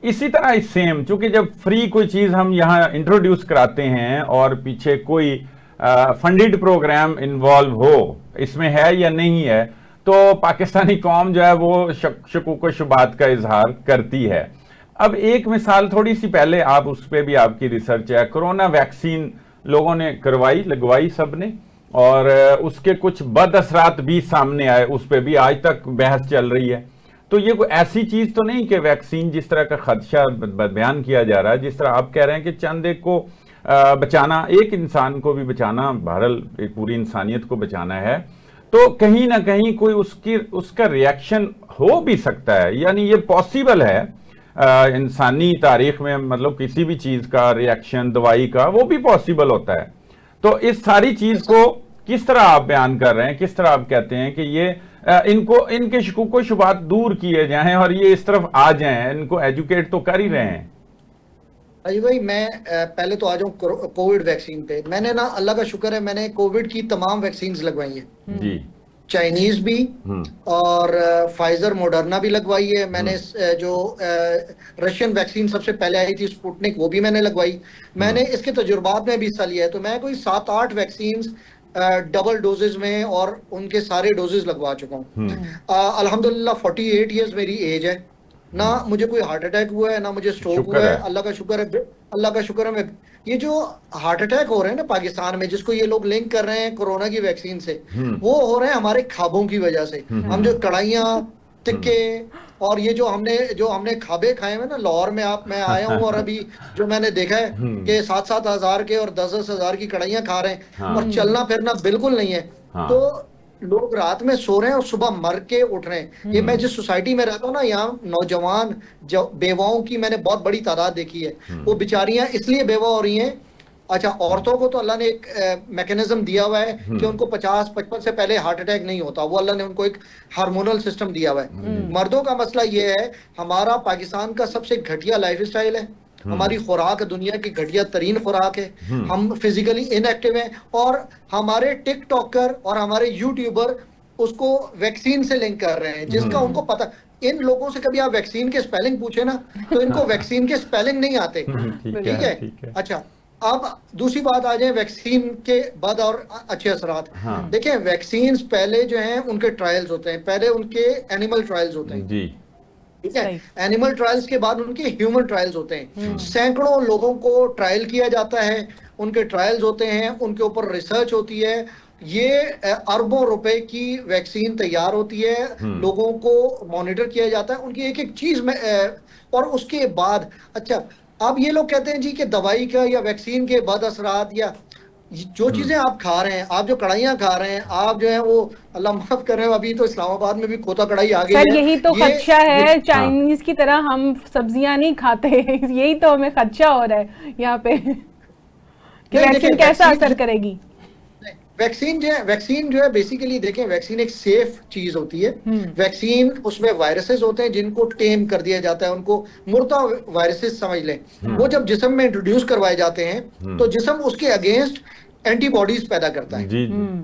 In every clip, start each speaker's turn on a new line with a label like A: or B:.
A: इसी तरह सेम, चूंकि जब फ्री कोई चीज हम यहाँ इंट्रोड्यूस कराते हैं और पीछे कोई फंडेड प्रोग्राम इन्वॉल्व हो, इसमें है या नहीं है, तो पाकिस्तानी कौम जो है वो शकूक व शुबात का इजहार करती है। अब एक मिसाल थोड़ी सी पहले, आप उस पर भी आपकी रिसर्च है, कोरोना वैक्सीन लोगों ने करवाई, लगवाई सबने, और उसके कुछ बद असरात भी सामने आए, उस पर भी आज तक बहस चल रही है। तो ये कोई ऐसी चीज तो नहीं कि वैक्सीन जिस तरह का खदशा बयान किया जा रहा है, जिस तरह आप कह रहे हैं कि चंद एक को बचाना, एक इंसान को भी बचाना, बहरहाल एक पूरी इंसानियत को बचाना है, तो कहीं ना कहीं कोई उसका रिएक्शन हो भी सकता है, यानी ये पॉसिबल है इंसानी तारीख में, मतलब किसी भी चीज का रिएक्शन, दवाई का, वो भी पॉसिबल होता है। तो इस सारी चीज को किस तरह आप बयान कर रहे हैं, किस तरह आप कहते हैं कि ये इनके शकूक व शुबात दूर किए जाएं और ये इस तरफ आ जाएं, इनको एजुकेट तो कर ही रहे हैं।
B: अजी भाई, मैं पहले तो आ जाऊं कोविड वैक्सीन पे। मैंने ना, अल्लाह का शुक्र है, मैंने कोविड की तमाम वैक्सीन लगवाई हैं
A: जी।
B: चाइनीज भी और फाइजर मोडर्ना भी लगवाई है मैंने। जो रशियन वैक्सीन सबसे पहले आई थी स्पुतनिक, वो भी मैंने लगवाई। मैंने इसके तजुर्बात में भी हिस्सा लिया है, तो मैं कोई 7-8 वैक्सीन डबल डोजेज में और उनके सारे डोजेज लगवा चुका हूँ। अल्हम्दुलिल्लाह 48 ईयर्स मेरी एज है, ना मुझे कोई हार्ट अटैक हुआ है, ना मुझे स्ट्रोक हुआ है, अल्लाह का शुक्र है। अल्लाह का शुक्र है। मैं ये जो हार्ट अटैक हो रहे हैं ना पाकिस्तान में, जिसको ये लोग लिंक कर रहे हैं कोरोना की वैक्सीन से, वो हो रहे हैं हमारे खाबों की वजह से। हम जो कढ़ाइयाँ, टिक्के और ये जो हमने खाबे खाए हुए ना लाहौर में, मैं आया हूँ और अभी जो मैंने देखा है कि 7-7 हजार के और 10-10 हजार की कढ़ाइयाँ खा रहे हैं और चलना फिरना बिल्कुल नहीं है। तो लोग रात में सो रहे हैं और सुबह मर के उठ रहे हैं। ये मैं जिस सोसाइटी में रहता हूँ ना, यहाँ नौजवान जो बेवाओं की मैंने बहुत बड़ी तादाद देखी है। वो बेचारियां इसलिए बेवा हो रही हैं। अच्छा, औरतों को तो अल्लाह ने एक मैकेनिज्म दिया हुआ है कि उनको 50-55 से पहले हार्ट अटैक नहीं होता, वो अल्लाह ने उनको एक हार्मोनल सिस्टम दिया हुआ है। मर्दों का मसला ये है, हमारा पाकिस्तान का सबसे घटिया लाइफ स्टाइल है, हमारी खुराक दुनिया की घटिया तरीन खुराक है, हम फिजिकली इनएक्टिव हैं, और हमारे टिकटॉकर और हमारे यूट्यूबर उसको वैक्सीन से लिंक कर रहे हैं, जिसका उनको पता। इन लोगों से कभी आप वैक्सीन के स्पेलिंग पूछे ना, तो इनको वैक्सीन के स्पेलिंग नहीं आते। ठीक है। अच्छा, अब दूसरी बात आ जाए वैक्सीन के बाद और अच्छे असरात। देखें, वैक्सीन पहले जो हैं उनके ट्रायल्स होते हैं, पहले उनके एनिमल ट्रायल्स होते हैं जी। ठीक है। एनिमल ट्रायल्स के बाद उनके ह्यूमन ट्रायल्स होते हैं। सैकड़ों लोगों को ट्रायल किया जाता है, उनके ट्रायल्स होते हैं, उनके ऊपर रिसर्च होती है। ये अरबों रुपए की वैक्सीन तैयार होती है, लोगों को मॉनिटर किया जाता है उनकी एक एक चीज में। और उसके बाद अच्छा, अब ये लोग कहते हैं जी कि दवाई का या वैक्सीन के बाद असरात, या जो चीजें आप खा रहे हैं, आप जो कढ़ाइयाँ खा रहे हैं, आप जो है वो, अल्लाह माफ कर रहे हैं, अभी तो इस्लामाबाद में भी खोता कढ़ाई आ गई है।
C: सर यही तो खदशा है, चाइनीज की तरह हम सब्जियां नहीं खाते, यही तो हमें खदशा हो रहा है यहाँ पे कि वैक्सीन कैसा असर करेगी।
B: वैक्सीन जो है बेसिकली, देखें, वैक्सीन एक सेफ चीज होती है। वैक्सीन, उसमें वायरसेस होते हैं जिनको टेम कर दिया जाता है, उनको मुर्दा वायरसेस समझ लें। वो जब जिस्म में इंट्रोड्यूस करवाए जाते हैं तो जिस्म उसके अगेंस्ट एंटीबॉडीज पैदा करता है।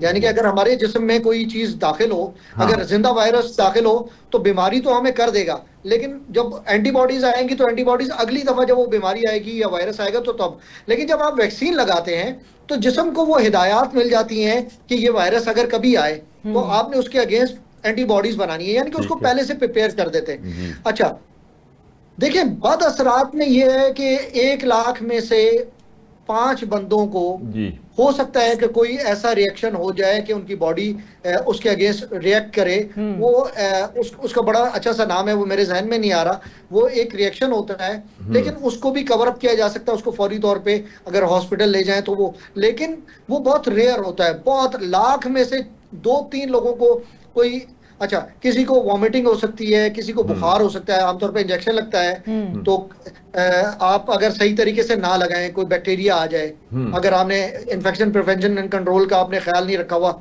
B: यानी कि अगर हमारे जिस्म में कोई चीज दाखिल हो, अगर जिंदा वायरस दाखिल हो तो बीमारी तो हमें कर देगा, लेकिन जब एंटीबॉडीज आएंगी तो एंटीबॉडीज अगली दफा जब वो बीमारी आएगी या वायरस आएगा तो तब। लेकिन जब आप वैक्सीन लगाते हैं तो जिस्म को वो हिदायत मिल जाती हैं कि ये वायरस अगर कभी आए तो आपने उसके अगेंस्ट एंटीबॉडीज बनानी है, यानी कि उसको पहले से प्रिपेयर कर देते हैं। अच्छा, देखिए, बद असरात में ये है कि 1 लाख में से 5 बंदों को हो सकता है कि कोई ऐसा रिएक्शन हो जाए कि उनकी बॉडी उसके अगेंस्ट रिएक्ट करे। वो उसका बड़ा अच्छा सा नाम है, वो मेरे जहन में नहीं आ रहा। वो एक रिएक्शन होता है, लेकिन उसको भी कवर अप किया जा सकता है, उसको फौरी तौर पे अगर हॉस्पिटल ले जाएं तो वो, लेकिन वो बहुत रेयर होता है। बहुत लाख में से 2-3 लोगों को कोई, अच्छा, किसी को वॉमिटिंग हो सकती है, किसी को बुखार हो सकता है, आमतौर पे इंजेक्शन लगता है तो आप अगर सही तरीके से ना लगाएं, कोई बैक्टीरिया आ जाए, अगर आपने इन्फेक्शन प्रिवेंशन एंड कंट्रोल का आपने ख्याल नहीं रखा हुआ,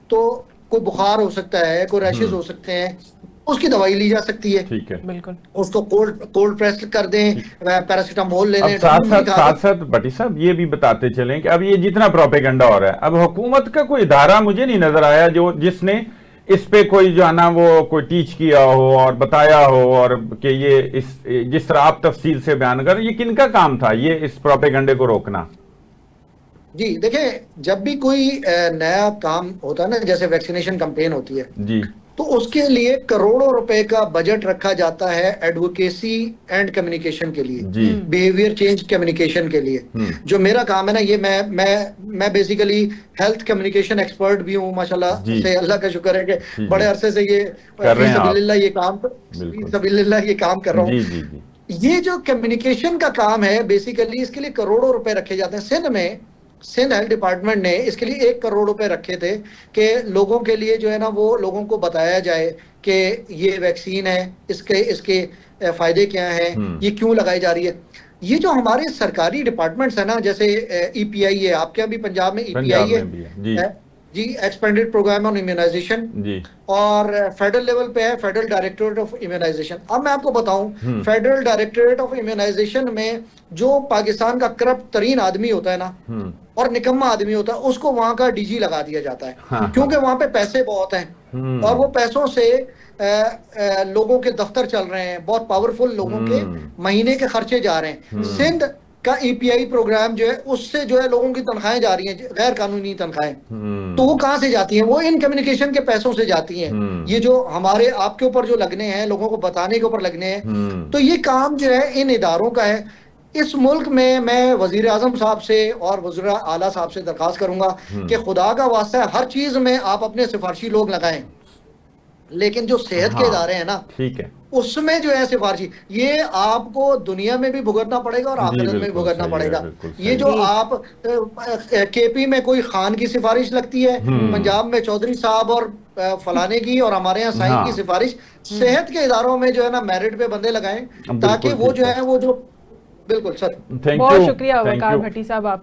B: तो कोई बुखार हो सकता है, कोई रैशेस हो सकते हैं, उसकी दवाई ली जा सकती है।
A: ठीक है,
C: बिल्कुल।
B: उसको कोल्ड प्रेस कर दें, पैरासीटामोल ले लें।
A: साथ भट्टी साहब ये भी बताते चलें कि अब ये जितना प्रोपेगेंडा हो रहा है, अब हुकूमत का कोई इदारा मुझे नहीं नजर आया जिसने इस पे कोई जो है ना वो कोई टीच किया हो और बताया हो, और कि ये इस जिस तरह आप तफसील से बयान कर, ये किनका काम था ये इस प्रोपेगेंडे को रोकना?
B: जी देखिए, जब भी कोई नया काम होता है ना, जैसे वैक्सीनेशन कैंपेन होती है,
A: जी
B: तो उसके लिए करोड़ों रुपए का बजट रखा जाता है एडवोकेसी एंड कम्युनिकेशन के लिए,
A: जी
B: बिहेवियर चेंज कम्युनिकेशन के लिए। जो मेरा काम है ना, ये मैं बेसिकली हेल्थ कम्युनिकेशन एक्सपर्ट भी हूँ, माशाल्लाह
A: जी।
B: से, अल्लाह का शुक्र है
A: जी,
B: कि बड़े अरसे से ये
A: कर रहे हैं आप।
B: सबीलिल्लाह ये काम
A: बिल्कुल।
B: सबीलिल्लाह ये काम कर रहा
A: जी
B: हूँ।
A: जी जी
B: ये जो कम्युनिकेशन का काम है, बेसिकली इसके लिए करोड़ों रुपए रखे जाते हैं। सिंध हेल्थ डिपार्टमेंट ने इसके लिए 1 करोड़ रुपए रखे थे कि लोगों के लिए जो है ना, वो लोगों को बताया जाए कि ये वैक्सीन है, इसके इसके फायदे क्या हैं, ये क्यों लगाई जा रही है। ये जो हमारे सरकारी डिपार्टमेंट्स है ना, जैसे ईपीआई है, आपके यहाँ भी पंजाब में ईपीआई
A: पंजाब
B: है,
A: में भी है जी
B: जी, एक्सपेंडेड प्रोग्राम ऑन इम्यूनाइजेशन,
A: जी
B: और फेडरल लेवल पे है फेडरल डायरेक्टोरेट ऑफ इम्यूनाइजेशन। अब मैं आपको बताऊं, फेडरल डायरेक्टोरेट ऑफ इम्यूनाइजेशन में जो पाकिस्तान का करप्ट तरीन आदमी होता है ना, और निकम्मा आदमी होता है, उसको वहां का डीजी लगा दिया जाता है।
A: हाँ,
B: क्योंकि वहां पे पैसे बहुत हैं, और वो पैसों से लोगों के दफ्तर चल रहे हैं, बहुत पावरफुल लोगों के महीने के खर्चे जा रहे हैं। सिंध का ईपीआई प्रोग्राम जो है, उससे जो है लोगों की तनख्वाहें जा रही हैं, गैर कानूनी तनख्वाहें। तो वो कहाँ से जाती हैं? वो इन कम्युनिकेशन के पैसों से जाती हैं। ये जो हमारे आपके ऊपर जो लगने हैं, लोगों को बताने के ऊपर लगने हैं, तो ये काम जो है इन इदारों का है। इस मुल्क में मैं वजीर आजम साहब से और वज़ीर आला साहब से दरखास्त करूंगा कि खुदा का वास्ता है, हर चीज में आप अपने सिफारशी लोग लगाएं, लेकिन जो सेहत के इदारे हैं ना,
A: ठीक है,
B: उसमें जो है सिफारशी, ये आपको दुनिया में भी भुगतना पड़ेगा और
A: जी
B: आखिरत में भी
A: बिल्कुल
B: भुगतना
A: सही है,
B: पड़ेगा।
A: बिल्कुल
B: ये
A: सही
B: जो
A: है।
B: आप केपी में कोई खान की सिफारिश लगती है, पंजाब में चौधरी साहब और फलाने की, और हमारे यहाँ साईं की
A: हाँ
B: सिफारिश। सेहत के इदारों में जो है ना, मेरिट पे बंदे लगाएं, ताकि
A: बिल्कुल
B: वो
A: ठीक
B: जो
A: है।
B: है वो जो, बिल्कुल सर।
A: थैंक
C: बहुत
A: यू,
C: शुक्रिया
A: थैंक
C: वकार
A: यू।
C: भट्टी साहब, आप